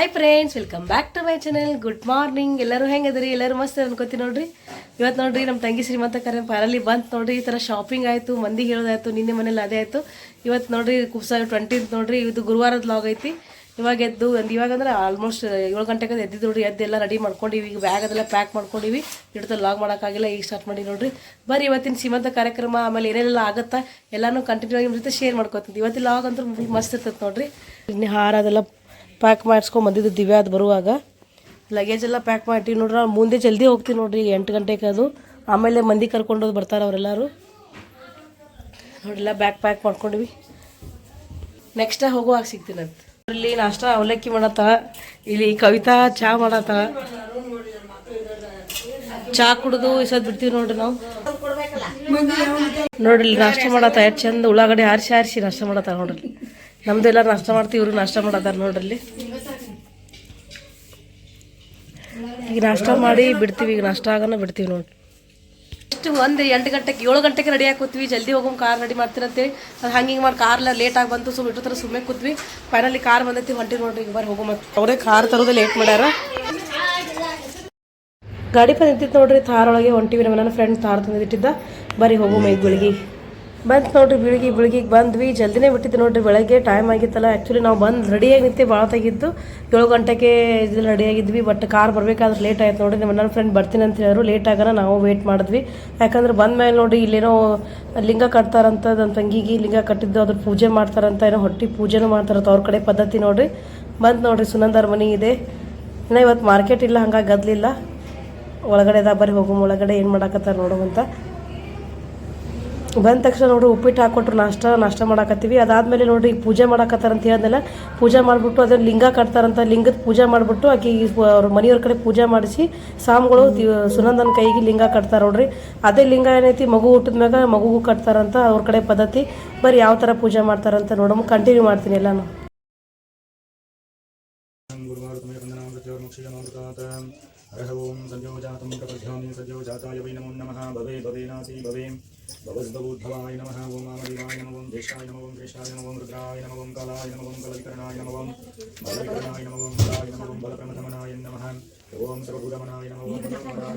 Hi friends, welcome back to my channel. Good morning. ಎಲ್ಲರೂ ಹೆಂಗದ್ರಿ? ಎಲ್ಲರೂ ಮಸ್ತ್ ಅನ್ಕೋತೀನಿ ನೋಡ್ರಿ. ಇವತ್ತು ನೋಡ್ರಿ ನಮ್ಮ ತಂಗಿ ಶ್ರೀಮಂತ ಕರೆ ಫೈನಲಿ ಬಂತು ನೋಡ್ರಿ. ಈ ಥರ ಶಾಪಿಂಗ್ ಆಯಿತು, ಮಂದಿಗೆ ಹೇಳೋದಾಯ್ತು, ನಿನ್ನೆ ಮನೇಲಿ ಅದೇ ಆಯಿತು. ಇವತ್ತು ನೋಡ್ರಿ ಕುಬ್ಸ 20th ನೋಡ್ರಿ, ಇದು ಗುರುವಾರದ ಲಾಗ್ ಐತಿ. ಇವಾಗ ಎದ್ದು ಇವಾಗ ಅಂದ್ರೆ ಆಲ್ಮೋಸ್ಟ್ 7 ಗಂಟೆಗೆ ಎದ್ದಿದ್ದು ನೋಡ್ರಿ. ಎದ್ದೆಲ್ಲ ರೆಡಿ ಮಾಡ್ಕೊಂಡಿವಿ, ಈಗ ಬ್ಯಾಗ್ ಅದೆಲ್ಲ ಪ್ಯಾಕ್ ಮಾಡ್ಕೊಂಡಿವಿ. ಇಡ್ತಾ ಲಾಗ್ ಮಾಡೋಕ್ಕಾಗಿಲ್ಲ, ಈಗ ಸ್ಟಾರ್ಟ್ ಮಾಡಿ ನೋಡ್ರಿ. ಬರ್ರಿ ಇವತ್ತಿನ ಶ್ರೀಮಂತ ಕಾರ್ಯಕ್ರಮ ಆಮೇಲೆ ಏನೇನೆಲ್ಲ ಆಗುತ್ತಾ ಎಲ್ಲನೂ ಕಂಟಿನ್ಯೂ ಆಗಿ ನಿಮ್ಮ ಜೊತೆ ಶೇರ್ ಮಾಡ್ಕೊತೀನಿ. ಇವತ್ತಿನ ಲಾಗ್ ಅಂತೂ ಮಸ್ತ್ ಇರ್ತದೆ ನೋಡ್ರಿ. ಇನ್ನೇ ಹಾರ ಅದೆಲ್ಲ ಪ್ಯಾಕ್ ಮಾಡಿಸ್ಕೊಂಡು ಬಂದಿದ್ದು ದಿವ್ಯಾ ಅದು ಬರುವಾಗ ಲಗೇಜ್ ಎಲ್ಲ ಪ್ಯಾಕ್ ಮಾಡಿಟ್ಟಿವಿ ನೋಡ್ರಿ. ಮುಂದೆ ಜಲ್ದಿ ಹೋಗ್ತೀವಿ ನೋಡ್ರಿ, 8 ಗಂಟೆಗೆ ಅದು. ಆಮೇಲೆ ಮಂದಿ ಕರ್ಕೊಂಡೋದು ಬರ್ತಾರೆ ಅವರೆಲ್ಲರೂ ನೋಡಿಲ್ಲ. ಬ್ಯಾಗ್ ಪ್ಯಾಕ್ ಮಾಡ್ಕೊಂಡಿವಿ, ನೆಕ್ಸ್ಟ್ ಹೋಗುವಾಗ ಸಿಗ್ತೀನಿ ಅಂತ. ಇಲ್ಲಿ ನಾಷ್ಟ ಅವಲಕ್ಕಿ ಮಾಡತ್ತ, ಇಲ್ಲಿ ಕವಿತಾ ಚಹಾ ಮಾಡತ್ತ. ಚಹಾ ಕುಡಿದು ಇಸದ್ ಬಿಡ್ತೀವಿ ನೋಡ್ರಿ ನಾವು. ನೋಡ್ರಿ ಇಲ್ಲಿ ನಾಷ್ಟ ಮಾಡತ್ತ, ಎಷ್ಟು ಚಂದ ಉಳ್ಳಾಗಡ್ಡೆ ಆರಿಸಿ ನಾಷ್ಟ ಮಾಡತ್ತ ನೋಡ್ರಿ. ನಮ್ದು ಎಲ್ಲ ನಾಷ್ಟ ಮಾಡ್ತೀವಿ, ಇವ್ರು ನಾಷ್ಟ ಮಾಡತ್ತಾರ ನೋಡ್ರಿ. ಈಗ ನಾಷ್ಟ ಮಾಡಿ ಬಿಡ್ತೀವಿ, ಈಗ ನಾಷ್ಟ ಆಗೋಣ ಬಿಡ್ತೀವಿ ನೋಡ್ರಿ. ಇಷ್ಟು ಒಂದು 8 ಗಂಟೆಗೆ 7 ಗಂಟೆಗೆ ರೆಡಿ ಹಾಕೋತೀವಿ. ಜಲ್ದಿ ಹೋಗೋಮ್, ಕಾರ್ ರೆಡಿ ಮಾಡ್ತೀರಂತೇಳಿ ಅದು ಹಿಂಗೆ ಮಾಡಿ ಕಾರ್ಲ ಲೇಟಾಗಿ ಬಂತು. ಸುಮ್ಮನೆ ಇಟ್ಟು ಥರ ಸುಮ್ಮನೆ ಕೂತ್ವಿ. ಫೈನಲಿ ಕಾರ್ ಬಂದೈತಿ, ಹೊಂಟಿ ನೋಡ್ರಿ. ಈಗ ಬರ್ರಿ ಹೋಗೋ. ಮತ್ತೆ ಅವರೇ ಕಾರ್ ತರೋದೇ ಲೇಟ್ ಮಾಡ್ಯಾರ. ಗಾಡಿ ಬಂದಿತ್ತು ನೋಡ್ರಿ, ಥಾರ್ ಒಳಗೆ ಹೊಂಟಿವಿ. ನನ್ನ ಫ್ರೆಂಡ್ ಥಾರ್ ತಂದಿಟ್ಟಿದ್ದ. ಬರ್ರಿ ಹೋಗೋ ಮೈಗ್ ಬೆಳಿಗ್ಗೆ ಬಂತು ನೋಡ್ರಿ. ಬೆಳಿಗ್ಗೆ ಬಂದ್ವಿ, ಜಲ್ದಿನೇ ಬಿಟ್ಟಿದ್ದು ನೋಡ್ರಿ. ಬೆಳಗ್ಗೆ ಟೈಮ್ ಆಗಿತ್ತಲ್ಲ. ಆ್ಯಕ್ಚುಲಿ ನಾವು ಬಂದು ರೆಡಿಯಾಗಿ ನಿಂತೆ ಭಾಳ ತೆಗಿದ್ದು 7 ಗಂಟೆಗೆ ಇದೆಲ್ಲ ರೆಡಿಯಾಗಿದ್ವಿ. ಬಟ್ ಕಾರ್ ಬರಬೇಕಾದ್ರೆ ಲೇಟ್ ಆಯ್ತು ನೋಡ್ರಿ. ನನ್ನ ಫ್ರೆಂಡ್ ಬರ್ತೀನಿ ಅಂತ ಹೇಳಿದ್ರು. ಲೇಟ್ ಆಗೋಣ ನಾವು ವೇಟ್ ಮಾಡಿದ್ವಿ. ಯಾಕಂದ್ರೆ ಬಂದ ಮೇಲೆ ನೋಡಿ ಇಲ್ಲೇನೋ ಲಿಂಗ ಕಟ್ತಾರಂತ. ನನ್ನ ತಂಗಿಗೆ ಲಿಂಗ ಕಟ್ಟಿದ್ದು, ಅದ್ರ ಪೂಜೆ ಮಾಡ್ತಾರಂತ, ಏನೋ ಹೊಟ್ಟೆ ಪೂಜೆನೂ ಮಾಡ್ತಾರಂತ ಅವ್ರ ಕಡೆ ಪದ್ಧತಿ ನೋಡ್ರಿ. ಬಂದು ನೋಡ್ರಿ, ಸುನಂದರ ಮನೆ ಇದೆ. ಇನ್ನು ಇವತ್ತು ಮಾರ್ಕೆಟ್ ಇಲ್ಲ, ಹಂಗಾಗಿ ಗದ್ಲಿಲ್ಲ. ಒಳಗಡೆ ಅದ, ಬರ್ರಿ ಹೋಗು. ಒಳಗಡೆ ಏನು ಮಾಡಾಕತ್ತಾರ ನೋಡುವಂತ. ಬಂದ ತಕ್ಷಣ ನೋಡ್ರಿ ಉಪ್ಪಿಟ್ಟು ಹಾಕ್ಕೊಟ್ರು. ನಾಷ್ಟ ಮಾಡಾಕತ್ತೀವಿ. ಅದಾದಮೇಲೆ ನೋಡ್ರಿ ಈಗ ಪೂಜೆ ಮಾಡಾಕತ್ತಾರಂತ ಹೇಳಿದ್ನಲ್ಲ, ಪೂಜೆ ಮಾಡಿಬಿಟ್ಟು ಅದ್ರ ಲಿಂಗ ಕಟ್ತಾರಂತ. ಲಿಂಗದ ಪೂಜೆ ಮಾಡಿಬಿಟ್ಟು ಆಕೆ ಅವ್ರ ಮನೆಯವ್ರ ಕಡೆ ಪೂಜೆ ಮಾಡಿಸಿ ಸಾಮ್ಗಳು ಸುನಂದನ ಕೈಗೆ ಲಿಂಗ ಕಟ್ತಾರೆ ನೋಡ್ರಿ. ಅದೇ ಲಿಂಗ ಏನೈತಿ ಮಗು ಹುಟ್ಟಿದ ಮ್ಯಾಗ ಮಗುಗೂ ಕಟ್ತಾರಂತ ಅವ್ರ ಕಡೆ ಪದ್ಧತಿ. ಬರೀ ಯಾವ ಥರ ಪೂಜೆ ಮಾಡ್ತಾರಂತ ನೋಡಮ್ಮ, ಕಂಟಿನ್ಯೂ ಮಾಡ್ತೀನಿ ಎಲ್ಲಾನು. हरः ओं सद्योजातं प्रपद्यामि सद्योजाताय वै नमो नमः भवे भवेनासि भवे भवद्भवोद्भवाय नमः ओं वामदेवाय नमः ओं ज्येष्ठाय नमः ओं ज्येष्ठाय नमः ओं रुद्राय नमः ओं कालाय नमः ओं कलविकरणाय नमः ओं बलविकरणाय नमः ओं बलाय नमः ओं बलप्रमथमनाय नमः ओं सर्वभूतमनाय नमः ओं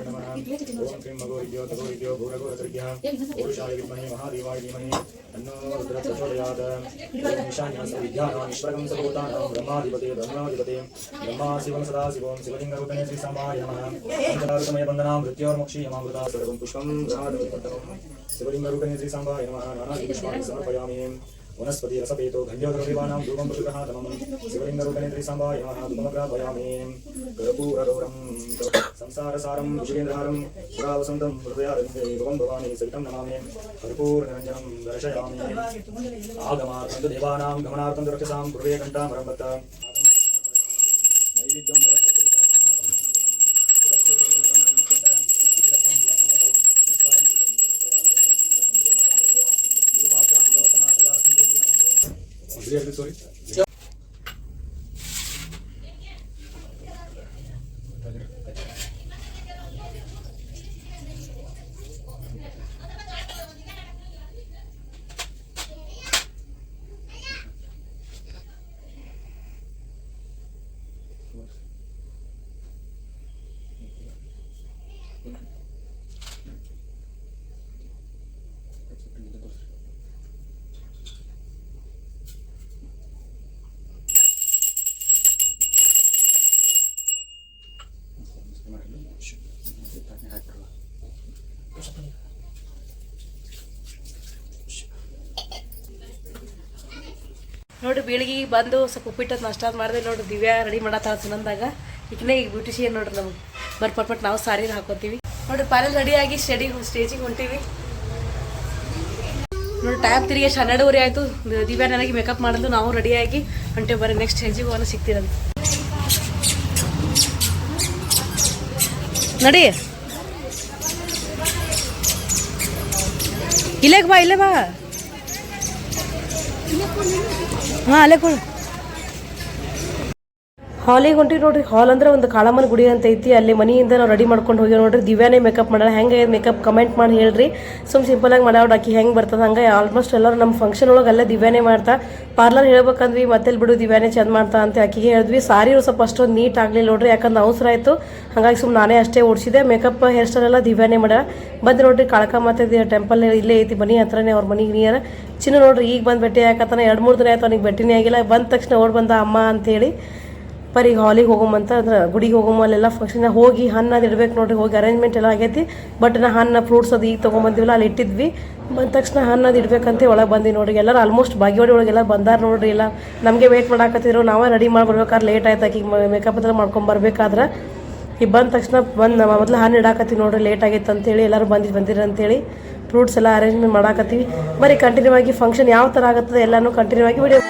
नमः ओं क्लीं भगवद्यो भूरघोरसर्ग्यः पुरुषाय विद्महे महादेवाय धीमहि तन्नो रुद्रः प्रचोदयात् ओं ईशान्यस्य विद्यानां ईश्वरं सर्वभूतानां ब्रह्माधिपते ब्रह्मा शिवं सदाशिवं शिवलिङ्गरूपिणे श्रीसाम्बाय नमः पंचदारुतमय बन्धनां मृत्योर्मुक्षीयमामृता सर्वं पुष्पं ग्रहादविपत्तमं शिवलिङ्गरूपिणे श्रीसाम्बाय नमः नानादिपुष्पाणि समर्पयामि वनस्पति रसपेतो गन्धोदरदेवानां धूपं पुष्पहातमं शिवलिङ्गरूपिणे श्रीसाम्बाय नमः धूपमग्रापयामि कर्पूरगौरं संसारसारं विजयेन्द्रहारं पुरावसन्तं हृदयारविन्दे भवं भवानी सहितं नमामि कर्पूरनिरञ्जनं दर्शयामि आगमार्थं तु देवानां गमनार्थं तु रक्षसां पूर्वे घण्टामरम्भत नैवेद्यं sorry. ನೋಡ್ರಿ ಬೆಳಿಗ್ಗೆ ಬಂದು ಸ್ವಲ್ಪ ಉಪ್ಪಿಟ್ಟು ನಾಷ್ಟ ಮಾಡಿದೆ ನೋಡ್ರಿ. ದಿವ್ಯಾ ರೆಡಿ ಮಾಡತ್ತಾಳ ಸುನಂದಾಗ. ಈಗನೇ ಈಗ ಬ್ಯೂಟಿಷಿಯನ್ ನೋಡ್ರಿ ನಮ್ಗೆ. ಪಟ್ಪಟ್ ನಾವು ಸಾರಿ ಹಾಕೋತೀವಿ ನೋಡ್ರಿ. ಪಾರಲ್ಲಿ ರೆಡಿಯಾಗಿ ಸ್ಟೇಜಿಗೆ ಹೊಂಟೀವಿ ನೋಡಿ. ಟೈಮ್ ತಿರುಗಿ 12:30 ಆಯಿತು. ದಿವ್ಯಾ ನನಗೆ ಮೇಕಪ್ ಮಾಡಿದ್ಲು, ನಾವು ರೆಡಿಯಾಗಿ ಹೊಂಟೇವಿ. ಬರ್ರಿ ನೆಕ್ಸ್ಟ್ ಸ್ಟೇಜಿಗೆ ಹೋಗೋಣ, ಸಿಗ್ತೀರಂತ ನಡಿ. ಇಲ್ಲೇ ಬಾ ಹಾಂ ಅಲ್ಲೇ ಕೊಡು. ಹಾಲಿಗೆ ಹೊಂಟಿವಿ ನೋಡ್ರಿ. ಹಾಲ್ ಅಂದ್ರೆ ಒಂದು ಕಾಳಮ್ಮನ ಗುಡಿ ಅಂತ ಐತಿ. ಅಲ್ಲಿ ಮನೆಯಿಂದ ನಾವು ರೆಡಿ ಮಾಡ್ಕೊಂಡು ಹೋಗಿ ನೋಡ್ರಿ. ದಿವ್ಯಾನೇ ಮೇಕಪ್ ಮಾಡೋಣ. ಹೆಂಗೆ ಮೇಕಪ್ ಕಮೆಂಟ್ ಮಾಡಿ ಹೇಳ್ರಿ. ಸಿಂಪಲಾಗಿ ಮಾಡೋರು ಆಕಿ ಹೆಂಗೆ ಬರ್ತದೆ ಹಂಗೆ ಆಲ್ಮೋಸ್ಟ್ ಎಲ್ಲರೂ ನಮ್ಮ ಫಂಕ್ಷನ್ ಒಳಗೆ ಅಲ್ಲೇ ದಿವ್ಯಾನೇ ಮಾಡ್ತಾ. ಪಾರ್ಲರ್ ಹೇಳ್ಬೇಕಂದ್ವಿ ಮತ್ತೆಲ್ಲಿ ಬಿಡು ದಿವ್ಯಾನೇ ಚಂದ ಮಾಡ್ತಾ ಅಂತ ಆಕಿಗೆ ಹೇಳಿದ್ವಿ. ಸಾರಿ ಸ್ವಲ್ಪ ಅಷ್ಟೊಂದು ನೀಟ್ ಆಗಲಿಲ್ಲ ನೋಡ್ರಿ, ಯಾಕಂದ್ರೆ ಅವಸರ ಆಯಿತು. ಹಾಗಾಗಿ ಸುಮ್ಮನೆ ನಾನೇ ಅಷ್ಟೇ ಓಡಿಸಿದೆ. ಮೇಕಪ್ ಹೇರ್ ಸ್ಟೈಲ್ ಎಲ್ಲ ದಿವ್ಯಾನೇ ಮಾಡ ಬಂದು ನೋಡ್ರಿ. ಕಾಳಕ ಮತ್ತೆ ಟೆಂಪಲ್ ಇಲ್ಲೇ ಐತಿ ಮನೆ ಹತ್ರನೇ, ಅವ್ರ ಮನೆಗೆ ನಿಯರ್. ಚಿನ್ನ ನೋಡ್ರಿ ಈಗ ಬಂದು ಭೇಟಿ ಯಾಕತ್ತಾನೆ 2-3 ದಿನ ಆಯ್ತು ಅವನಿಗೆ ಭೇಟಿನೇ ಆಗಿಲ್ಲ. ಬಂದ ತಕ್ಷಣ ಓಡ್ ಬಂದ ಅಮ್ಮ ಅಂತೇಳಿ. ಬರೀ ಹಾಲಿಗೆ ಹೋಗೋಮಂತ ಅಂದ್ರೆ ಗುಡಿಗೆ ಹೋಗೋಮ ಅಲ್ಲೆಲ್ಲ ಫಂಕ್ಷನ್ ಹೋಗಿ ಹಣ್ಣು ಅದು ಇಡ್ಬೇಕು ನೋಡ್ರಿ. ಹೋಗಿ ಅರೇಂಜ್ಮೆಂಟ್ ಎಲ್ಲ ಆಗೈತಿ. ಬಟ್ ನಾ ಹಣ್ಣು ಫ್ರೂಟ್ಸ್ ಅದು ಈಗ ತೊಗೊಂಬಂದಿವಲ್ಲ ಅಲ್ಲಿ ಇಟ್ಟಿದ್ವಿ. ಬಂದ ತಕ್ಷಣ ಹಣ್ಣು ಅದು ಇಡ್ಬೇಕಂತ ಒಳಗೆ ಬಂದು ನೋಡ್ರಿ. ಎಲ್ಲರೂ ಆಲ್ಮೋಸ್ಟ್ ಬಾಗಿವಾಡಿ ಒಳಗೆಲ್ಲ ಬಂದಾರ ನೋಡ್ರಿ. ಎಲ್ಲ ನಮಗೆ ವೇಟ್ ಮಾಡಾಕತ್ತಿದ್ರು. ನಾವೇ ರೆಡಿ ಮಾಡಿ ಬರ್ಬೇಕಾದ್ರೆ ಲೇಟ್ ಆಯ್ತು. ಆಕಿಗೆ ಮೇಕಪ್ ಅದೆಲ್ಲ ಮಾಡ್ಕೊಂಬರ್ಬೇಕಾದ್ರೆ ಈಗ ಬಂದ ತಕ್ಷಣ ಬಂದು ಮೊದಲು ಹಣ್ಣು ಇಡಾಕತ್ತೀವಿ ನೋಡ್ರಿ. ಲೇಟ್ ಆಗೈತೆ ಅಂತೇಳಿ ಎಲ್ಲರೂ ಬಂದಿರಿ ಅಂತೇಳಿ ಫ್ರೂಟ್ಸ್ ಎಲ್ಲ ಅರೇಂಜ್ಮೆಂಟ್ ಮಾಡಾಕತ್ತೀವಿ. ಬರೀ ಕಂಟಿನ್ಯೂ ಆಗಿ ಫಂಕ್ಷನ್ ಯಾವ ಥರ ಆಗುತ್ತದೆ ಎಲ್ಲನೂ ಕಂಟಿನ್ಯೂ ಆಗಿ ವಿಡಿಯೋ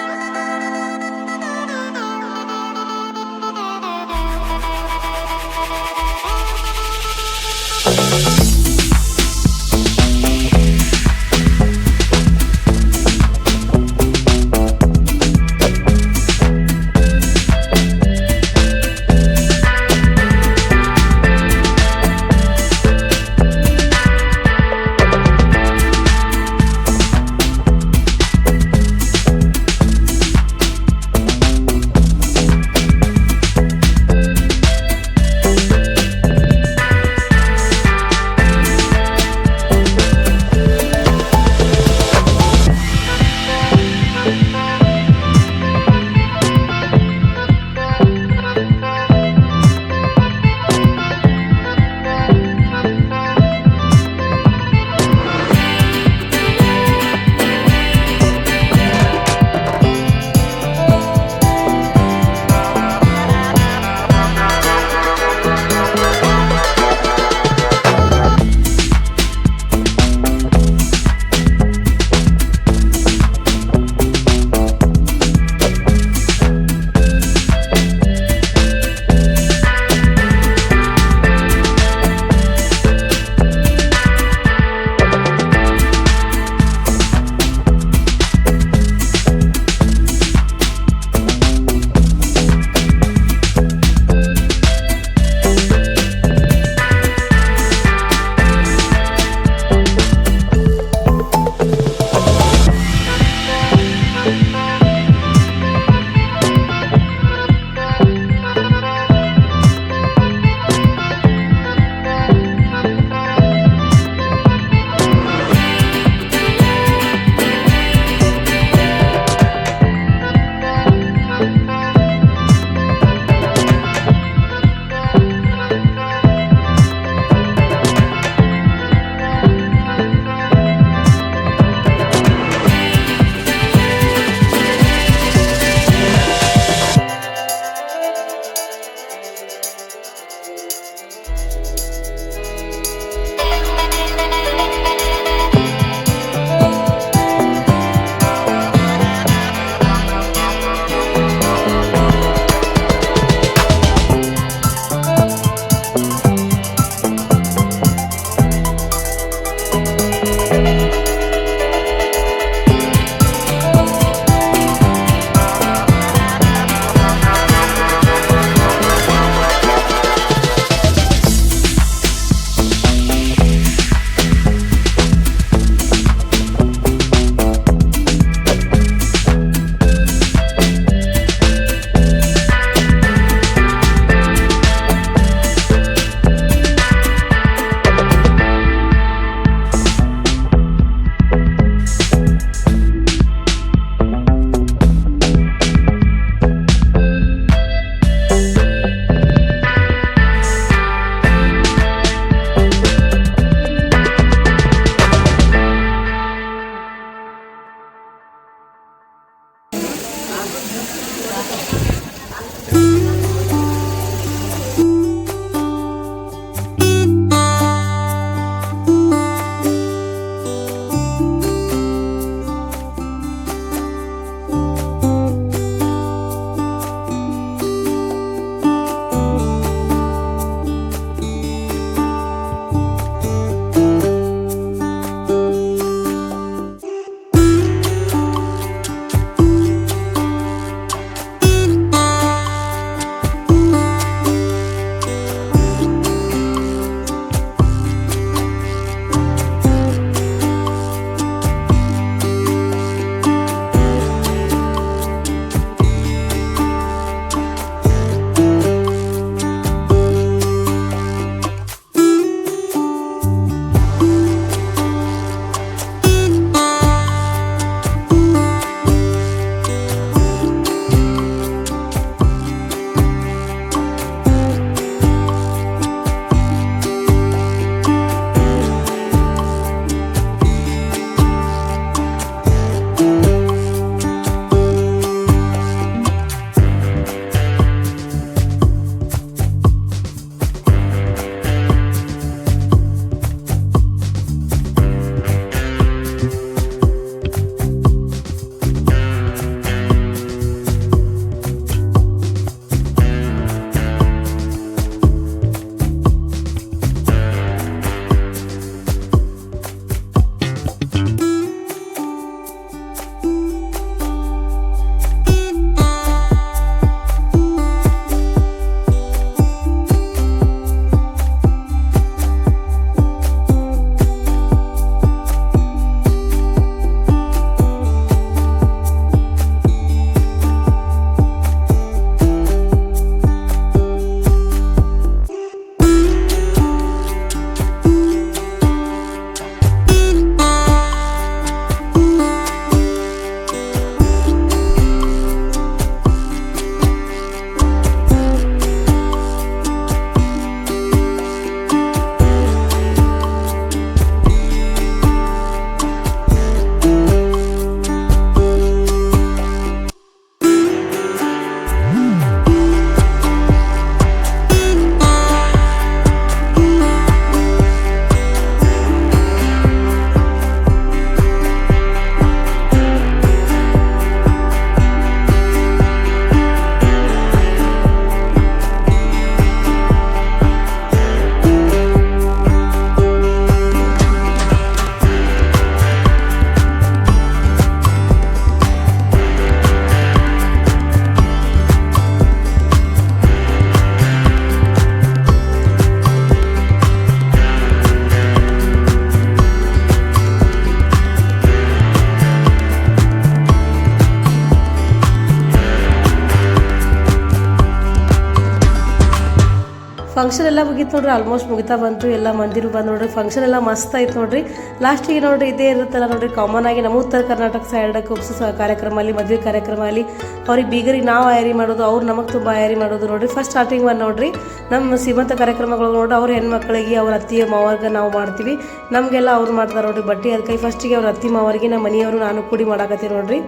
ಫಂಕ್ಷನ್ ಎಲ್ಲ ಮುಗೀತು ನೋಡ್ರಿ, ಆಲ್ಮೋಸ್ಟ್ ಮುಗಿತಾ ಬಂತು. ಎಲ್ಲ ಮಂದಿರು ಬಂದು ನೋಡ್ರಿ, ಫಂಕ್ಷನ್ ಎಲ್ಲ ಮಸ್ತ್ ಆಯ್ತು ನೋಡ್ರಿ. ಲಾಸ್ಟಿಗೆ ನೋಡ್ರಿ ಇದೇ ಇರುತ್ತಲ್ಲ ನೋಡ್ರಿ, ಕಾಮನ್ ಆಗಿ ನಮ್ಮ ಉತ್ತರ ಕರ್ನಾಟಕ ಸೈಡ್ ಕುಬ್ಸ ಕಾರ್ಯಕ್ರಮ ಅಲ್ಲಿ, ಮದುವೆ ಕಾರ್ಯಕ್ರಮ ಅಲ್ಲಿ ಅವ್ರಿಗೆ ಬೀಗರಿಗೆ ನಾವು ಆಯರಿ ಮಾಡೋದು, ಅವ್ರು ನಮಗೆ ತುಂಬ ಆಯರಿ ಮಾಡೋದು ನೋಡ್ರಿ. ಫಸ್ಟ್ ಸ್ಟಾರ್ಟಿಂಗ್ ಬಂದು ನೋಡ್ರಿ ನಮ್ಮ ಸೀಮಂತ ಕಾರ್ಯಕ್ರಮಗಳು ನೋಡ್ರಿ, ಅವ್ರ ಹೆಣ್ಮಕ್ಳಿಗೆ ಅವ್ರ ಅತ್ತಿ ಮಾವರ್ಗೆ ನಾವು ಮಾಡ್ತೀವಿ, ನಮಗೆಲ್ಲ ಅವ್ರು ಮಾಡ್ತಾರೆ ನೋಡ್ರಿ ಬಟ್ಟೆ. ಅದಕ್ಕೆ ಫಸ್ಟಿಗೆ ಅವ್ರ ಅತ್ತಿ ಮಾವರಿಗೆ ನಮ್ಮ ಮನೆಯವರು ನಾನು ಕೂಡಿ ಮಾಡಾಕತ್ತೀವಿ ನೋಡ್ರಿ.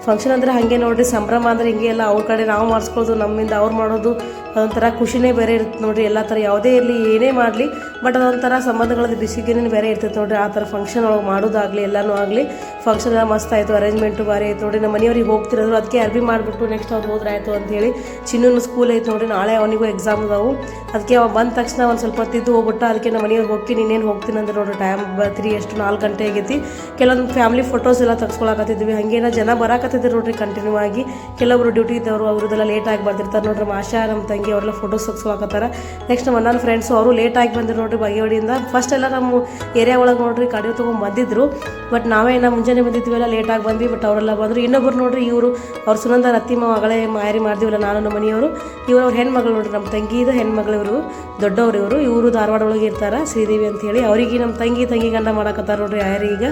ಫಂಕ್ಷನ್ ಅಂದರೆ ಹಾಗೆ ನೋಡ್ರಿ, ಸಂಭ್ರಮ ಅಂದರೆ ಹಿಂಗೆ ಎಲ್ಲ ಅವ್ರ ಕಡೆ ನಾವು ಮಾಡಿಸ್ಕೊಳ್ಳೋದು, ನಮ್ಮಿಂದ ಅವ್ರು ಮಾಡೋದು ಅದೊಂಥರ ಖುಷಿನೇ ಬೇರೆ ಇರುತ್ತೆ ನೋಡ್ರಿ. ಎಲ್ಲ ಥರ ಯಾವುದೇ ಇರಲಿ ಏನೇ ಮಾಡಲಿ, ಬಟ್ ಅದೊಂಥರ ಸಂಬಂಧಗಳದ್ದು ಬಿಸಿಗೇನೇ ಬೇರೆ ಇರ್ತೈತೆ ನೋಡ್ರಿ. ಆ ಥರ ಫಂಕ್ಷನ್ ಒಳಗೆ ಮಾಡೋದಾಗಲಿ ಎಲ್ಲನೂ ಆಗಲಿ, ಫಂಕ್ಷನ್ ಎಲ್ಲ ಮಸ್ತ್ ಆಯಿತು, ಅರೇಂಜ್ಮೆಂಟು ಭಾರಿ ಆಯ್ತು ನೋಡ್ರಿ. ನಮ್ಮ ಮನೆಯವ್ರಿಗೆ ಹೋಗ್ತಿರೋದು, ಅದಕ್ಕೆ ಅರ್ಬಿ ಮಾಡಿಬಿಟ್ಟು ನೆಕ್ಸ್ಟ್ ಅವ್ರು ಹೋದ್ರೆ ಆಯಿತು ಅಂತೇಳಿ. ಚಿನ್ನೂ ಸ್ಕೂಲ್ ಐತೆ ನೋಡ್ರಿ, ನಾಳೆ ಅವನಿಗೂ ಎಕ್ಸಾಮ್ ಅದಾವು. ಅದಕ್ಕೆ ಅವ ಬಂದ ತಕ್ಷಣ ಒಂದು ಸ್ವಲ್ಪ ಹೊತ್ತಿದ್ದು ಹೋಗ್ಬಿಟ್ಟು, ಅದಕ್ಕೆ ನಮ್ಮ ಮನೆಯವ್ರಿಗೆ ಹೋಗ್ತೀನಿ, ಇನ್ನೇನು ಹೋಗ್ತೀನಿ ಅಂದ್ರೆ ನೋಡ್ರಿ ಟೈಮ್ 4 ಗಂಟೆ ಆಗೈತಿ. ಕೆಲವೊಂದು ಫ್ಯಾಮಿಲಿ ಫೋಟೋಸ್ ಎಲ್ಲ ತೆಗೆಸ್ಕೊಳಕತ್ತಿದ್ವಿ, ಹಾಗೇನ ಜನ ಬರಾಕತ್ತಿದ್ರು ನೋಡ್ರಿ ಕಂಟಿನ್ಯೂ ಆಗಿ. ಕೆಲವೊಬ್ರು ಡ್ಯೂಟಿ ಇದ್ದವರು ಅವ್ರದ್ದೆಲ್ಲ ಲೇಟಾಗಿ ಬರ್ತಿರ್ತಾರೆ ನೋಡ್ರಿ. ನಮ್ಮ ಆಶಾ ನಮ್ಮ ತಂಗಿ ಅವರೆಲ್ಲ ಫೋಟೋಸ್ ತೆಗೆಸ್ಕೊಳಕತ್ತಾರ. ನೆಕ್ಸ್ಟ್ ನಮ್ಮ ನನ್ನ ಫ್ರೆಂಡ್ಸು ಅವರು ಲೇಟಾಗಿ ಬಂದರು ನೋಡ್ರಿ ಬಾಗೇವಾಡಿಯಿಂದ. ಫಸ್ಟ್ ಎಲ್ಲ ನಮ್ಮ ಏರಿಯಾ ಒಳಗೆ ನೋಡ್ರಿ ಗಾಡಿ ತೊಗೊಂಡು ಬಂದಿದ್ರು, ಬಟ್ ನಾವೇ ಮುಂಜಾನೆ ಬಂದಿದ್ವಿ, ಲೇಟಾಗಿ ಬಂದ್ವಿ. ಬಟ್ ಅವರೆಲ್ಲ ಬಂದರು. ಇನ್ನೊಬ್ರು ನೋಡ್ರಿ ಇವರು ಅವ್ರ ಸುನಂದ ಅತ್ತಿ ಮಗಳೇ ಮಾಯರಿ ಮಾಡ್ತೀವಲ್ಲ ನಾನು ನಮ್ಮ ಮನೆಯವರು, ಇವರು ಅವ್ರ ಹೆಣ್ಮಗಳು ನೋಡ್ರಿ, ನಮ್ಮ ತಂಗಿದು ಹೆಣ್ಮಗಳು ಇವರು, ದೊಡ್ಡವರು ಇವರು ಧಾರವಾಡ ಒಳಗೆ ಇರ್ತಾರೆ, ಶ್ರೀದೇವಿ ಅಂತೇಳಿ. ಅವರಿಗೆ ನಮ್ಮ ತಂಗಿ ಗಂಡ ಮಾಡಕತ್ತಾರ ನೋಡ್ರಿ ಆಯರಿ. ಈಗ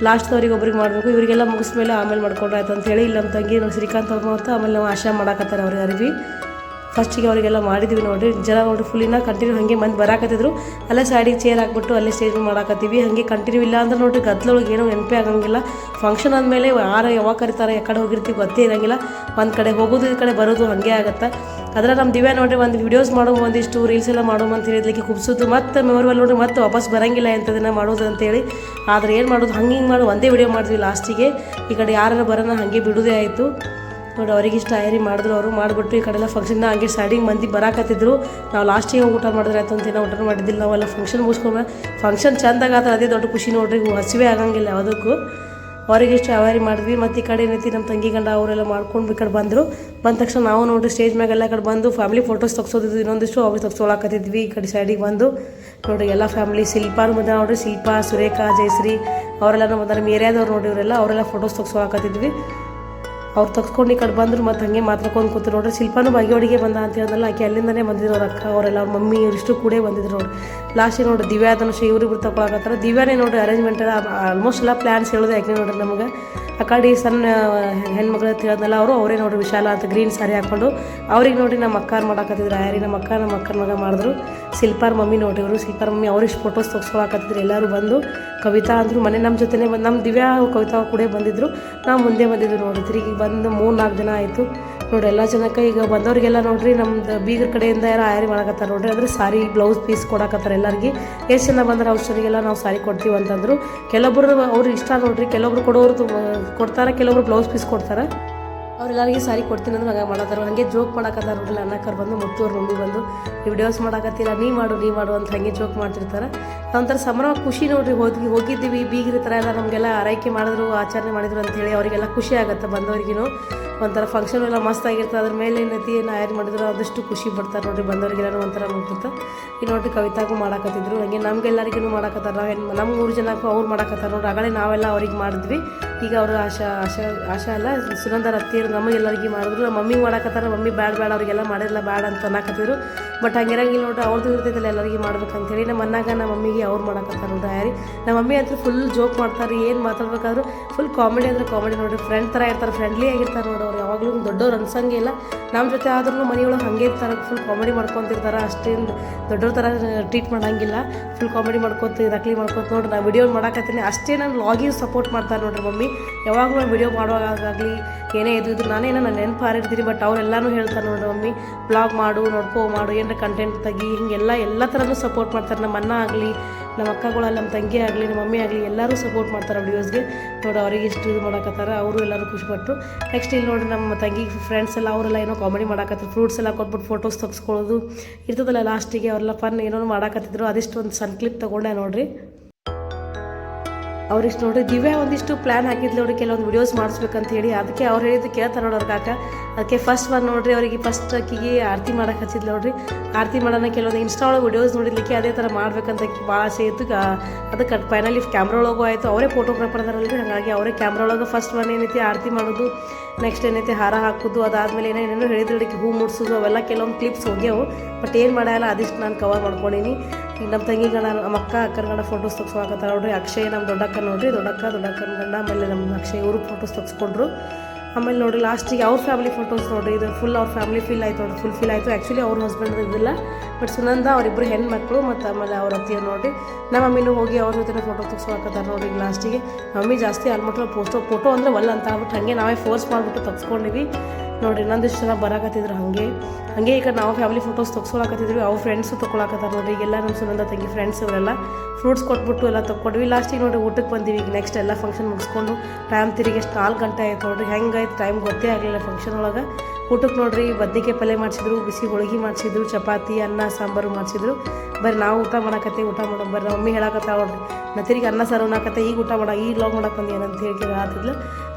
ಲಾಸ್ಟ್ದವ್ರಿಗೆ ಒಬ್ರಿಗೆ ಮಾಡಬೇಕು, ಇವರಿಗೆಲ್ಲ ಮುಗಿಸ್ಮೇಲೆ ಆಮೇಲೆ ಮಾಡ್ಕೊಂಡ್ರೆ ಆಯ್ತು ಅಂತೇಳಿ. ಇಲ್ಲಿ ನಮ್ಮ ತಂಗಿ ನಾವು ಶ್ರೀಕಾಂತ್ ಅವ್ರು ಮತ್ತು ಆಮೇಲೆ ನಾವು ಆಶಾ ಮಾಡಾಕತ್ತಾರೆ ಅವ್ರಿಗೆ ಅರಿವಿ. ಫಸ್ಟಿಗೆ ಅವರಿಗೆಲ್ಲ ಮಾಡಿದ್ವಿ ನೋಡ್ರಿ. ಜನ ನೋಡ್ರಿ ಫುಲ್ಲಿನ ಕಂಟಿನ್ಯೂ ಹಾಗೆ ಮಂದಿ ಬರಾಕತ್ತಿದ್ರು. ಅಲ್ಲೇ ಸೈಡಿಗೆ ಚೇರ್ ಹಾಕ್ಬಿಟ್ಟು ಅಲ್ಲೇ ಸ್ಟೇಜ್ ಮಾಡಾಕತ್ತೀವಿ. ಹಾಗೆ ಕಂಟಿನ್ಯೂ ಇಲ್ಲ ಅಂದ್ರೆ ನೋಡ್ರಿ ಗದ್ದಲೊಳಗೆ ಏನೋ ನೆನಪೇ ಆಗಂಗಿಲ್ಲ. ಫಂಕ್ಷನ್ ಆದಮೇಲೆ ಯಾವಾಗ ಕರೀತಾರೆ, ಯಾಕಡೆ ಹೋಗಿರ್ತೀವಿ ಗೊತ್ತೇ ಇರೋಂಗಿಲ್ಲ. ಒಂದು ಕಡೆ ಹೋಗೋದು ಈ ಕಡೆ ಬರೋದು ಹಾಗೆ ಆಗುತ್ತೆ. ಅದರ ನಮ್ಮ ದಿವ್ಯಾ ನೋಡ್ರಿ ಒಂದು ವೀಡಿಯೋಸ್ ಮಾಡೋ, ಒಂದಿಷ್ಟು ರೀಲ್ಸ್ ಎಲ್ಲ ಮಾಡೋ ಅಂತ ಹೇಳಿದ್ಲಿಕ್ಕೆ ಕುಬ್ಸೋದು, ಮತ್ತು ಮೆಮೊರಬಲ್ ನೋಡ್ರಿ ಮತ್ತೆ ವಾಪಸ್ ಬರೋಂಗಿಲ್ಲ ಎಂಥದನ್ನ ಮಾಡೋದು ಅಂತೇಳಿ. ಆದರೆ ಏನು ಮಾಡೋದು, ಹಂಗೆ ಮಾಡಿ ಒಂದೇ ವಿಡಿಯೋ ಮಾಡಿದ್ವಿ ಲಾಸ್ಟಿಗೆ. ಈ ಕಡೆ ಯಾರು ಬರೋಣ ಹಾಗೆ ಬಿಡೋದೇ ಆಯಿತು ನೋಡಿ. ಅವರಿಗಿಷ್ಟ ಆಯರಿ ಮಾಡಿದ್ರು, ಅವರು ಮಾಡಿಬಿಟ್ಟು ಈ ಕಡೆಲ್ಲ ಫಂಕ್ಷನ್ನ ಹಂಗೆ ಸ್ಟಾರ್ಟಿಂಗ್ ಮಂದಿ ಬರಾಕತ್ತಿದ್ರು. ನಾವು ಲಾಸ್ಟಿಗೆ ಊಟ ಮಾಡಿದ್ರೆ ಆಯ್ತು ಅಂತ ಊಟ ಮಾಡಿದ್ದಿಲ್ಲ. ನಾವೆಲ್ಲ ಫಂಕ್ಷನ್ ಮುಗಿಸ್ಕೊಂಡ್ರೆ ಫಂಕ್ಷನ್ ಚೆಂದಾಗತ್ತೆ, ಅದೇ ದೊಡ್ಡ ಖುಷಿ ನೋಡ್ರಿ. ಹಸಿವೆ ಆಗಂಗಿಲ್ಲ ಯಾವುದಕ್ಕೂ. ಅವರಿಗಿಷ್ಟು ಅವಾರಿ ಮಾಡಿದ್ವಿ. ಮತ್ತು ಈ ಕಡೆ ಏನೈತಿ ನಮ್ಮ ತಂಗಿ ಗಂಡ ಅವರೆಲ್ಲ ಮಾಡ್ಕೊಂಡು ಈ ಕಡೆ ಬಂದರು. ಬಂದ ತಕ್ಷಣ ನಾವು ನೋಡಿರಿ ಸ್ಟೇಜ್ ಮ್ಯಾಗೆಲ್ಲ ಕಡೆ ಬಂದು ಫ್ಯಾಮಿಲಿ ಫೋಟೋಸ್ ತೆಗ್ಸೋದಿದ್ದು, ಇನ್ನೊಂದಿಷ್ಟು ಅವ್ರಿಗೆ ತೆಗ್ಸೋಳಕತ್ತಿದ್ವಿ. ಈ ಕಡೆ ಸೈಡಿಗೆ ಬಂದು ನೋಡಿರಿ ಎಲ್ಲ ಫ್ಯಾಮಿಲಿ. ಶಿಲ್ಪಾನು ಬಂದ ನೋಡಿರಿ, ಶಿಲ್ಪಾ, ಸುರೇಖಾ, ಜಯಶ್ರೀ ಅವರೆಲ್ಲ ಬಂದಾರೆ. ನಮ್ಮ ಏರಿಯಾದವ್ರು ನೋಡಿ ಇವರೆಲ್ಲ, ಅವರೆಲ್ಲ ಫೋಟೋಸ್ ತೆಗ್ಸೋಳಕತ್ತಿದ್ವಿ. ಅವ್ರು ತೆಗ್ಸ್ಕೊಂಡು ಈ ಕಡೆ ಬಂದರು. ಮತ್ತು ಹಾಗೆ ಮಾತಾಡ್ಕೊಂಡು ಕೂತು ನೋಡ್ರಿ. ಶಿಲ್ಪಾನು ಬಾಗೇವಾಡಿಗೆ ಬಂದ ಅಂತ ಹೇಳಿದ್ನಲ್ಲ, ಆಕೆ ಅಲ್ಲಿಂದನೇ ಬಂದಿದ್ರು. ಅವ್ರ ಅಕ್ಕ ಅವರೆಲ್ಲ ಅವ್ರ ಮಮ್ಮಿ ಇವರಿಷ್ಟು ಕೂಡ ಬಂದಿದ್ರು ನೋಡಿ. ಲಾಸ್ಟಿಗೆ ನೋಡಿರಿ ದಿವ್ಯಾ ಧನುಷ ಇವ್ರಿಬ್ರು ತಗೊಳಕತ್ತಾರ. ದಿವ್ಯಾನೇ ನೋಡಿರಿ ಅರೇಂಜ್ಮೆಂಟ್ ಎಲ್ಲ ಆಲ್ಮೋಸ್ಟ್ ಎಲ್ಲ ಪ್ಲ್ಯಾನ್ಸ್ ಹೇಳೋದು ಯಾಕೆ ನೋಡ್ರಿ ನಮಗೆ. ಆ ಕಡೆ ಸಣ್ಣ ಹೆಣ್ಮಕ್ಳು ಅಂತ ಹೇಳಿದ್ನಲ್ಲ ಅವರೇ ನೋಡಿರಿ ವಿಶಾಲ ಅಂತ ಗ್ರೀನ್ ಸಾರಿ ಹಾಕ್ಕೊಂಡು ಅವ್ರಿಗೆ ನೋಡಿರಿ ನಮ್ಮ ಅಕ್ಕಾರು ಮಾಡಾಕತ್ತಿದ್ರು. ಆಯರಿ ನಮ್ಮ ಅಕ್ಕನ ಮಗ ಮಾಡಿದ್ರು. ಶಿಲ್ಪಾರ್ ಮಮ್ಮಿ ನೋಡಿರಿ ಇವರು, ಶಿಲ್ಪಾರ್ ಮಮ್ಮಿ ಅವ್ರಿಷ್ಟು ಫೋಟೋಸ್ ತೆಗ್ಸ್ಕೊಳಕತ್ತಿದ್ರು. ಎಲ್ಲರೂ ಬಂದು ಕವಿತಾ ಅಂದರು ಮನೆ ನಮ್ಮ ಜೊತೆನೇ ಬಂದು, ನಮ್ಮ ದಿವ್ಯಾ ಕವಿತಾ ಕೂಡ ಬಂದಿದ್ದರು. ನಾವು ಮುಂದೆ ಬಂದಿದ್ದು ನೋಡಿರಿ. ತಿರುಗಿ ಬಂದು 3-4 ದಿನ ಆಯಿತು ನೋಡಿರಿ. ಎಲ್ಲ ಜನಕ್ಕೆ ಈಗ ಬಂದವರಿಗೆಲ್ಲ ನೋಡಿರಿ ನಮ್ದು ಬೀಗರ ಕಡೆಯಿಂದ ಯಾರು ಆಯರಿ ಮಾಡಕತ್ತಾರೆ ನೋಡಿರಿ. ಅಂದರೆ ಸಾರಿ ಬ್ಲೌಸ್ ಪೀಸ್ ಕೊಡಕತ್ತಾರೆ ಎಲ್ಲರಿಗೆ. ಎಷ್ಟು ಜನ ಬಂದ್ರೆ ಔಷಧಿಗೆಲ್ಲ ನಾವು ಸಾರಿ ಕೊಡ್ತೀವಿ ಅಂತಂದರು. ಕೆಲವೊಬ್ರು ಅವ್ರಿಗೆ ಇಷ್ಟ ನೋಡಿರಿ, ಕೆಲವೊಬ್ರು ಕೊಡೋರು ಕೊಡ್ತಾರೆ, ಕೆಲವೊಬ್ರು ಬ್ಲೌಸ್ ಪೀಸ್ ಕೊಡ್ತಾರೆ. ಅವ್ರೆಲ್ಲರಿಗೆ ಸಾರಿ ಕೊಡ್ತೀನಿ ಅಂದ್ರೆ ಹಂಗೆ ಮಾಡತ್ತಾರ. ಹಾಗೆ ಜೋಕ್ ಮಾಡಕತ್ತಾರ ನೋಡಿಲ್ಲ. ಅನ್ನಕ್ಕರು ಬಂದು ಮುತ್ತೂರು ಮಮ್ಮಿ ಬಂದು ಈ ವಿಡಿಯೋಸ್ ಮಾಡಕತ್ತಿಲ್ಲ, ನೀ ಮಾಡು ಅಂತ ಹಾಗೆ ಜೋಕ್ ಮಾಡ್ತಿರ್ತಾರೆ. ಒಂಥರ ಸಂಭ್ರಮ ಖುಷಿ ನೋಡ್ರಿ. ಹೋಗಿದ್ದೀವಿ ಬೀಗ್ರ ಥರ ಎಲ್ಲ ನಮಗೆಲ್ಲ ಆರೈಕೆ ಮಾಡಿದ್ರು, ಆಚರಣೆ ಮಾಡಿದ್ರು ಅಂತೇಳಿ ಅವರಿಗೆಲ್ಲ ಖುಷಿ ಆಗುತ್ತೆ. ಬಂದವರಿಗೂ ಒಂಥರ ಫಂಕ್ಷನ್ ಎಲ್ಲ ಮಸ್ತ್ ಆಗಿರ್ತದೆ. ಅದ್ರ ಮೇಲೆ ಏನೈತಿ ಆಯರ್ ಮಾಡಿದ್ರು ಅದಷ್ಟು ಖುಷಿ ಪಡ್ತಾರೆ ನೋಡಿರಿ. ಬಂದವರಿಗೆಲ್ಲ ಒಂಥರ ಮುಗ್ತದೆ. ಈಗ ನೋಡಿರಿ ಕವಿತಾಗೂ ಮಾಡಕತ್ತಿದ್ರು. ಹಾಗೆ ನಮಗೆಲ್ಲರಿಗೂ ಮಾಡಕತ್ತಾರ. ನಮ್ಮ 3 ಜನಕ್ಕೂ ಅವ್ರು ಮಾಡಕತ್ತಾರ ನೋಡ್ರಿ. ಆಗಲೇ ನಾವೆಲ್ಲ ಅವ್ರಿಗೆ ಮಾಡಿದ್ವಿ. ಈಗ ಅವರು ಆಶಾ ಅಲ್ಲ ಸುನಂದರ ಅತ್ತಿಯರು ನಮಗೆಲ್ಲರಿಗೆ ಮಾಡಿದ್ರು. ನಮ್ಮ ಮಮ್ಮಿಗೆ ಮಾಡಕತ್ತಾರ. ಮಮ್ಮಿ ಬೇಡ ಅವ್ರಿಗೆಲ್ಲ ಮಾಡಿರಲ್ಲ ಬೇಡ ಅಂತ ಅನ್ನಕತ್ತಿದ್ರು. ಬಟ್ ಹಂಗಿರಂಗಿಲ್ಲ ನೋಡ್ರಿ, ಅವ್ರದ್ದು ಇರ್ತೈತಲ್ಲ ಎಲ್ಲರಿಗೆ ಮಾಡ್ಬೇಕಂತೇಳಿ ನಮ್ಮ ಅನ್ನಾಗ ನಮ್ಮ ಮಮ್ಮಿಗೆ ಅವ್ರು ಮಾಡಕತ್ತಾರ ನೋಡ್ರಿ ಆಯರಿ. ನಮ್ಮ ಮಮ್ಮಿ ಅಂತೂ ಫುಲ್ ಜೋಕ್ ಮಾಡ್ತಾರೆ. ಏನು ಮಾತಾಡ್ಬೇಕಾದ್ರೂ ಫುಲ್ ಕಾಮಿಡಿ ಅಂದರೆ ಕಾಮಿಡಿ ನೋಡಿರಿ. ಫ್ರೆಂಡ್ ಥರ ಇರ್ತಾರೆ, ಫ್ರೆಂಡ್ಲಿ ಆಗಿರ್ತಾರೆ ನೋಡು. ಅವ್ರು ಯಾವಾಗಲೂ ದೊಡ್ಡವ್ರು ಅನ್ಸಂಗಿಲ್ಲ. ನಮ್ಮ ಜೊತೆ ಆದ್ರೂ ಮನೆಯೊಳಗೆ ಹಾಗೆ ಇರ್ತಾರೆ, ಫುಲ್ ಕಾಮಿಡಿ ಮಾಡ್ಕೊತಿರ್ತಾರೆ. ಅಷ್ಟೇನು ದೊಡ್ಡವ್ರ ಥರ ಟ್ರೀಟ್ ಮಾಡೋಂಗಿಲ್ಲ. ಫುಲ್ ಕಾಮಿಡಿ ಮಾಡ್ಕೊತ ನಕಲಿ ಮಾಡ್ಕೊತ ನೋಡ್ರಿ. ನಾನು ವಿಡಿಯೋ ಮಾಡಕತ್ತೀನಿ ಅಷ್ಟೇ. ನಾನು ವ್ಲಾಗಿಗೆ ಸಪೋರ್ಟ್ ಮಾಡ್ತಾರೆ ನೋಡ್ರಿ ಮಮ್ಮಿ. ಯಾವಾಗಲೂ ನಾನು ವಿಡಿಯೋ ಮಾಡುವಾಗಲಿ ಏನೇ ಇದು ನಾನೇನೋ ನಾನು ನೆನಪು ಹಾರಿರ್ತೀನಿ. ಬಟ್ ಅವರೆಲ್ಲನೂ ಹೇಳ್ತಾರೆ ನೋಡ್ರಿ ಮಮ್ಮಿ ಬ್ಲಾಗ್ ಮಾಡು, ಮಾಡು, ಏನಾರ ಕಂಟೆಂಟ್ ತೆಗಿ, ಹಿಂಗೆಲ್ಲ ಎಲ್ಲ ಥರನೂ ಸಪೋರ್ಟ್ ಮಾಡ್ತಾರೆ. ನಮ್ಮ ಅಣ್ಣ ಆಗಲಿ, ನಮ್ಮ ಅಕ್ಕಗಳಲ್ಲಿ, ನಮ್ಮ ತಂಗಿ ಆಗಲಿ, ನಮ್ಮ ಮಮ್ಮಿ ಆಗಲಿ ಎಲ್ಲರೂ ಸಪೋರ್ಟ್ ಮಾಡ್ತಾರೆ ವಿಡಿಯೋಸ್ಗೆ ನೋಡಿ. ಅವರಿಗೆ ಇಷ್ಟು ಇದು ಮಾಡಕತ್ತಾರ. ಅವರು ಎಲ್ಲರೂ ಖುಷಿಪಟ್ಟು. ನೆಕ್ಸ್ಟ್ ಇಲ್ಲಿ ನೋಡಿರಿ ನಮ್ಮ ತಂಗಿ ಫ್ರೆಂಡ್ಸ್ ಎಲ್ಲ ಅವರೆಲ್ಲ ಏನೋ ಕಾಮಿಡಿ ಮಾಡಕತ್ತಾರೆ. ಫ್ರೂಟ್ಸ್ ಎಲ್ಲ ಕೊಟ್ಬಿಟ್ಟು ಫೋಟೋಸ್ ತೆಗೆಸ್ಕೊಳ್ಳೋದು ಇರ್ತದಲ್ಲ ಲಾಸ್ಟಿಗೆ. ಅವರೆಲ್ಲ ಫನ್ ಏನೋ ಮಾಡಕತ್ತಿದ್ರು. ಅದಿಷ್ಟು ಒಂದು ಸಣ್ಣ ಕ್ಲಿಪ್ ತೊಗೊಂಡೆ ನೋಡಿರಿ. ಅವ್ರಿಷ್ಟು ನೋಡಿರಿ ದಿವ್ಯಾ ಒಂದಿಷ್ಟು ಪ್ಲ್ಯಾನ್ ಹಾಕಿದ್ಲು ನೋಡಿ ಕೆಲವೊಂದು ವಿಡಿಯೋಸ್ ಮಾಡಿಸ್ಬೇಕಂತ ಹೇಳಿ. ಅದಕ್ಕೆ ಅವ್ರು ಹೇಳಿದ್ದು ಕೇಳ್ತಾರೆ ನೋಡಿ ಅವ್ರ ಕಾಕ. ಅದಕ್ಕೆ ಫಸ್ಟ್ ಬಂದು ನೋಡ್ರಿ ಅವರಿಗೆ ಫಸ್ಟ್ ಅಕ್ಕಿಗೆ ಆರತಿ ಮಾಡಕ್ಕೆ ಹಚ್ಚಿದ್ಲು ನೋಡ್ರಿ. ಆರತಿ ಮಾಡೋಣ ಕೆಲವೊಂದು ಇನ್ಸ್ಟಾ ಒಳಗೆ ವಿಡಿಯೋಸ್ ನೋಡಿದ್ಲಿಕ್ಕೆ ಅದೇ ಥರ ಮಾಡ್ಬೇಕಂತ ಭಾಳ ಆಸೆ ಇತ್ತು. ಅದಕ್ಕೆ ಫೈನಲಿ ಕ್ಯಾಮ್ರಾ ಒಳಗೂ ಆಯಿತು. ಅವರೇ ಫೋಟೋಗ್ರಾಫರ್ ಅದಾರಲ್ರಿ, ಹಾಗಾಗಿ ಅವರೇ ಕ್ಯಾಮ್ರಾ ಒಳಗೆ ಫಸ್ಟ್ ಒನ್ ಏನೈತಿ ಆರತಿ ಮಾಡೋದು, ನೆಕ್ಸ್ಟ್ ಏನೈತಿ ಹಾರ ಹಾಕೋದು, ಅದಾದಮೇಲೆ ಏನೇನೇನೋ ಹೇಳಿದ್ರಿ ಹೂ ಮುಡ್ಸೋದು, ಅವೆಲ್ಲ ಕೆಲವೊಂದು ಕ್ಲಿಪ್ಸ್ ಹೋಗ್ಯಾವು. ಬಟ್ ಏನು ಮಾಡಲ್ಲ, ಅದಿಷ್ಟು ನಾನು ಕವರ್ ಮಾಡ್ಕೊಂಡೀನಿ. ಈಗ ನಮ್ಮ ತಂಗಿ ಗಂಡ, ನಮ್ಮ ಅಕ್ಕನ ಗಂಡ ಫೋಟೋಸ್ ತೆಗ್ಸೋಕತ್ತಾರ ನೋಡ್ರಿ. ಅಕ್ಷಯ್ ನಮ್ಮ ದೊಡ್ಡಕ್ಕ ನೋಡ್ರಿ, ದೊಡ್ಡಕ್ಕನ ಗಂಡ, ಆಮೇಲೆ ನಮ್ಮ ಅಕ್ಷಯ್ ಇವರು ಫೋಟೋಸ್ ತೆಗ್ಸ್ಕೊಂಡ್ರು. ಆಮೇಲೆ ನೋಡಿ ಲಾಸ್ಟಿಗೆ ಅವ್ರ ಫ್ಯಾಮಿಲಿ ಫೋಟೋಸ್ ನೋಡಿರಿ. ಇದು ಫುಲ್ ಅವ್ರ ಫ್ಯಾಮಿಲಿ ಫೀಲ್ ಆಯಿತು ನೋಡಿ, ಫುಲ್ ಫೀಲ್ ಆಯಿತು. ಆ್ಯಕ್ಚುಲಿ ಅವ್ರ ಹಸ್ಬೆಂಡ್ ಇದ್ದಿಲ್ಲ, ಬಟ್ ಸುನಂದ ಅವರಿಬ್ಬರು ಹೆಣ್ಮಕ್ಳು ಮತ್ತು ಆಮೇಲೆ ಅವ್ರ ಅತ್ತಿಯರು ನೋಡಿರಿ. ನಮ್ಮ ಮಮ್ಮಿನೂ ಹೋಗಿ ಅವ್ರ ಜೊತೆ ಫೋಟೋ ತೆಗ್ಸ್ಕೊಳಕತ್ತಾರೆ ನೋಡಿರಿ. ಲಾಸ್ಟಿಗೆ ಮಮ್ಮಿ ಜಾಸ್ತಿ ಆಲ್ಮೋಸ್ಟ್ ಫೋಟೋ ಅಂದರೆ ಒಲ್ಲ ಅಂತ ಆಗ್ಬಿಟ್ಟು ಹಾಗೆ ನಾವೇ ಫೋರ್ಸ್ ಮಾಡಿಬಿಟ್ಟು ತೆಗ್ಸ್ಕೊಂಡಿವಿ ನೋಡಿರಿ. ಇನ್ನೊಂದಿಷ್ಟು ಜನ ಬರಾಕತ್ತಿದ್ರು ಹಾಗೆ ಈಗ ನಾವು ಫ್ಯಾಮಿಲಿ ಫೋಟೋಸ್ ತೆಗ್ಸ್ಕೊಳಕತ್ತಿದ್ವಿ. ಅವ್ರ ಫ್ರೆಂಡ್ಸು ತೊಗೊಳಕತ್ತಾರೆ ನೋಡಿರಿ. ಈಗೆಲ್ಲ ನಮ್ಮ ಸುನಂದ ತಂಗಿ ಫ್ರೆಂಡ್ಸ್ ಇವರೆಲ್ಲ ಫ್ರೂಟ್ಸ್ ಕೊಟ್ಬಿಟ್ಟು ಎಲ್ಲ ತೊಗೊಂಡ್ವಿ. ಲಾಸ್ಟಿಗೆ ನೋಡಿ ಊಟಕ್ಕೆ ಬಂದೀವಿ. ಈಗ ನೆಕ್ಸ್ಟ್ ಎಲ್ಲ ಫಂಕ್ಷನ್ ಮುಗಿಸ್ಕೊಂಡು ಟೈಮ್ ತಿರುಗಿ ಎಷ್ಟು 4 ಗಂಟೆ ಆಯ್ತು ನೋಡಿರಿ. ಹೆಂಗಾಯ್ತು ಟೈಮ್ ಗೊತ್ತೇ ಆಗಲಿಲ್ಲ ಫಂಕ್ಷನ್ ಒಳಗೆ. ಊಟಕ್ಕೆ ನೋಡಿರಿ ಬದ್ನಿಕಾಯಿ ಪಲ್ಯ ಮಾಡಿಸಿದ್ರು, ಬಿಸಿ ಹೋಳಿಗೆ ಮಾಡಿಸಿದ್ರು, ಚಪಾತಿ ಅನ್ನ ಸಾಂಬಾರು ಮಾಡಿಸಿದ್ರು. ಬರ್ರಿ ನಾವು ಊಟ ಮಾಡಕತ್ತೆ, ಊಟ ಮಾಡೋ ಬರ್ರಿ. ಮಮ್ಮಿ ಹೇಳಕತ್ತ ನೋಡ್ರಿ, ನಾ ತಿರುಗಿ ಅನ್ನ ಸಾರು ಉಣ್ಣಾಕತ್ತೆ, ಈಗ ಊಟ ಮಾಡ, ಈಗ ಲಾಗ್ ಮಾಡಕ್ಕೆ ಬಂದು ಏನಂತ ಹೇಳಿ ಆತಿದ್ಲು.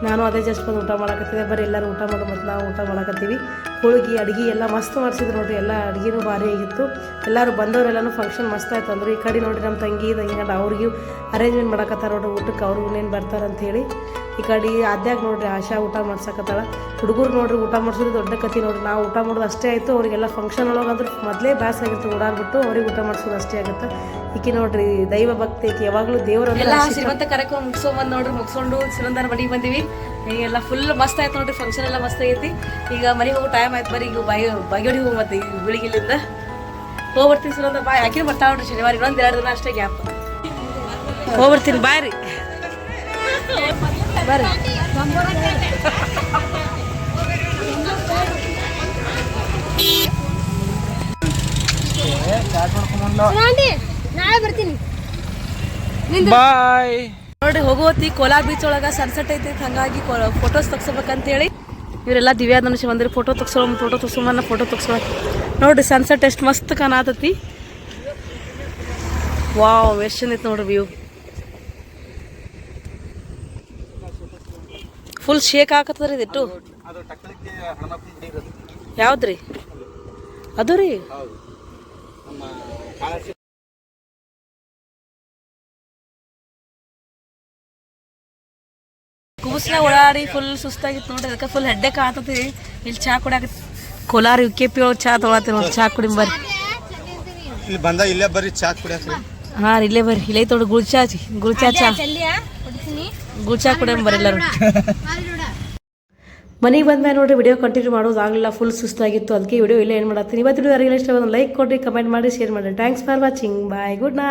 ನಾನು ಅದೇ ಜಸ್ಟ್ ಬಂದು ಊಟ ಮಾಡಕತ್ತಿದ್ದೆ. ಬರ್ರಿ ಎಲ್ಲರೂ ಊಟ ಮಾಡೋ ಮತ್ತು ನಾವು ಊಟ ಮಾಡಕತ್ತೀವಿ. ಹೋಳಿಗೆ ಅಡುಗೆ ಎಲ್ಲ ಮಸ್ತ್ ಮಾಡಿಸಿದ್ರು ನೋಡಿರಿ. ಎಲ್ಲ ಅಡುಗೆನೂ ಭಾರಿ ಆಗಿತ್ತು. ಎಲ್ಲರೂ ಬಂದವರೆಲ್ಲನೂ ಫಂಕ್ಷನ್ ಮಸ್ತ್ ಆಯ್ತು ಅಂದ್ರೆ. ಈ ಕಡೆ ನೋಡಿರಿ ನಮ್ಮ ತಂಗಿ ಗಂಡ ಅವ್ರಿಗೂ ಅರೇಂಜ್ಮೆಂಟ್ ಮಾಡಕತ್ತಾರ ನೋಡ್ರಿ ಊಟಕ್ಕೆ, ಅವ್ರಿಗೂ ಇನ್ನೇನು ಬರ್ತಾರಂತೇಳಿ. ಈ ಕಡೆ ಅದ್ಯಾಗ ನೋಡ್ರಿ ಆಶಾ ಊಟ ಮಾಡ್ಸಕತ್ತಾಳ. ಹುಡುಗರು ನೋಡ್ರಿ ಊಟ ಮಾಡಿಸೋದು ದೊಡ್ಡ ಕತಿ ನೋಡ್ರಿ. ನಾವು ಊಟ ಮಾಡೋದು ಅಷ್ಟೇ ಆಯಿತು, ಅವರಿಗೆಲ್ಲ ಫಂಕ್ಷನ್ ಒಳಗಂದ್ರೆ ಮೊದಲೇ ಬ್ಯಾಸ್ ಆಗಿತ್ತು ಓಡಾಡ್ಬಿಟ್ಟು ಅವ್ರಿಗೆ ಊಟ ಮಾಡಿಸೋದು ಅಷ್ಟೇ ಆಗುತ್ತೆ. ಈಕೆ ನೋಡ್ರಿ ದೈವ ಭಕ್ತಿ, ಈಕೆ ಯಾವಾಗಲೂ ದೇವರೆಲ್ಲ ಶ್ರೀಮಂತ ಕಾರ್ಯಕ್ರಮ ಮುಗಿಸ್ಕೊಂಬಂದು ನೋಡ್ರಿ. ಮುಗಿಸ್ಕೊಂಡು ಸುನಂದನ ಮನೆಗೆ ಬಂದೀವಿ. ಈಗೆಲ್ಲ ಫುಲ್ ಮಸ್ತ್ ಆಯ್ತು ನೋಡ್ರಿ, ಫಂಕ್ಷನ್ ಎಲ್ಲ ಮಸ್ತ್ ಆಗೈತಿ. ಈಗ ಮನೆಗೆ ಹೋಗೋ ಟೈಮ್ ಆಯ್ತು. ಬರೀ ಈಗ ಬಾಗಿಡಿ ಹೋಗಿ ಮತ್ತೆ ಈಗ ಬೆಳಿಗ್ಗೆಲಿಂದ ಹೋಗ್ಬರ್ತೀನಿ. ಸುನಂದ ಬಾಯ್ ಆಕಿನ ಬರ್ತಾ ನೋಡ್ರಿ ಶನಿವಾರ, ಇನ್ನೊಂದು 2 ದಿನ ಅಷ್ಟೇ ಗ್ಯಾಪ್. ಹೋಗ್ಬರ್ತೀನಿ ಬಾಯ್ ರೀ, ಬರ್ರಿ. ನಾಳೆ ಬರ್ತೀನಿ ಬಾಯ್. ನೋಡ್ರಿ ಹೋಗೋತಿ ಕೋಲಾರ್ ಬೀಚ್ ಒಳಗ ಸನ್ಸೆಟ್ ಐತಿ, ಹಂಗಾಗಿ ಫೋಟೋಸ್ ತೆಗ್ಸ್ಬೇಕಂತೇಳಿ ಇವರೆಲ್ಲ ದಿವ್ಯಾಧನುಷ ಬಂದ್ರಿ. ಫೋಟೋ ತೆಗ್ಸೋಣ ನೋಡ್ರಿ. ಸನ್ಸೆಟ್ ಎಷ್ಟು ಮಸ್ತ್ ಕಾಣತತಿ. ವಾವ್ ಎಷ್ಟು ಚಂದ ಐತಿ ನೋಡ್ರಿ ವ್ಯೂ. ಫುಲ್ ಶೇಕ್ ಹಾಕತ್ತದ್ರಿ ಇದಿಟ್ಟು. ಯಾವ್ದ್ರಿ ಅದು ರೀ? ಕೂಸ್ಲ ಓಡಾಡಿ ಫುಲ್ ಸುಸ್ತಾಗಿತ್ತು ನೋಡ್ರಿ. ಅದಕ್ಕೆ ಫುಲ್ ಹೆಡ್ಡೆ ಕಾಣತತಿ. ಇಲ್ಲಿ ಚಾ ಕುಡಿಯಾಕತ್ತಿ. ಕೋಲಾರ UKP ಒಳಗೆ ಚಾ ತೊಗೊಳತ್ತೀವಿ ನೋಡಿ. ಚಾ ಕುಡಿ ಬರ್ರಿ. ಇಲ್ಲಿ ಬಂದ ಇಲ್ಲೇ ಬರ್ರಿ ಚಾ ಕುಡಿಯಾಕ. ಹಾಂ ರೀ ಇಲ್ಲೇ ಬರ್ರಿ. ಇಲ್ಲೇ ತೊಗೊಂಡು ಗುಳ್ಚಾ ಚಾ ಗುಳ್ಚಾ ಕುಡಿಯಂ ಬರ್ರಿ ಎಲ್ಲರೂ. ಮನೆಗೆ ಬಂದ್ಮೇಲೆ ನೋಡಿರಿ ವಿಡಿಯೋ ಕಂಟಿನ್ಯೂ ಮಾಡೋದಾಗಲಿಲ್ಲ, ಫುಲ್ ಸುಸ್ತಾಗಿತ್ತು. ಅದಕ್ಕೆ ವಿಡಿಯೋ ಇಲ್ಲೇ ಏನು ಮಾಡತ್ತೀನಿ. ಇವತ್ತು ವಿಡಿಯೋ ಯಾರಿಗೆಲ್ಲ ಇಷ್ಟ ಲೈಕ್ ಕೊಡಿರಿ, ಕಮೆಂಟ್ ಮಾಡಿ, ಶೇರ್ ಮಾಡಿ. Thanks for watching. Bye, good night.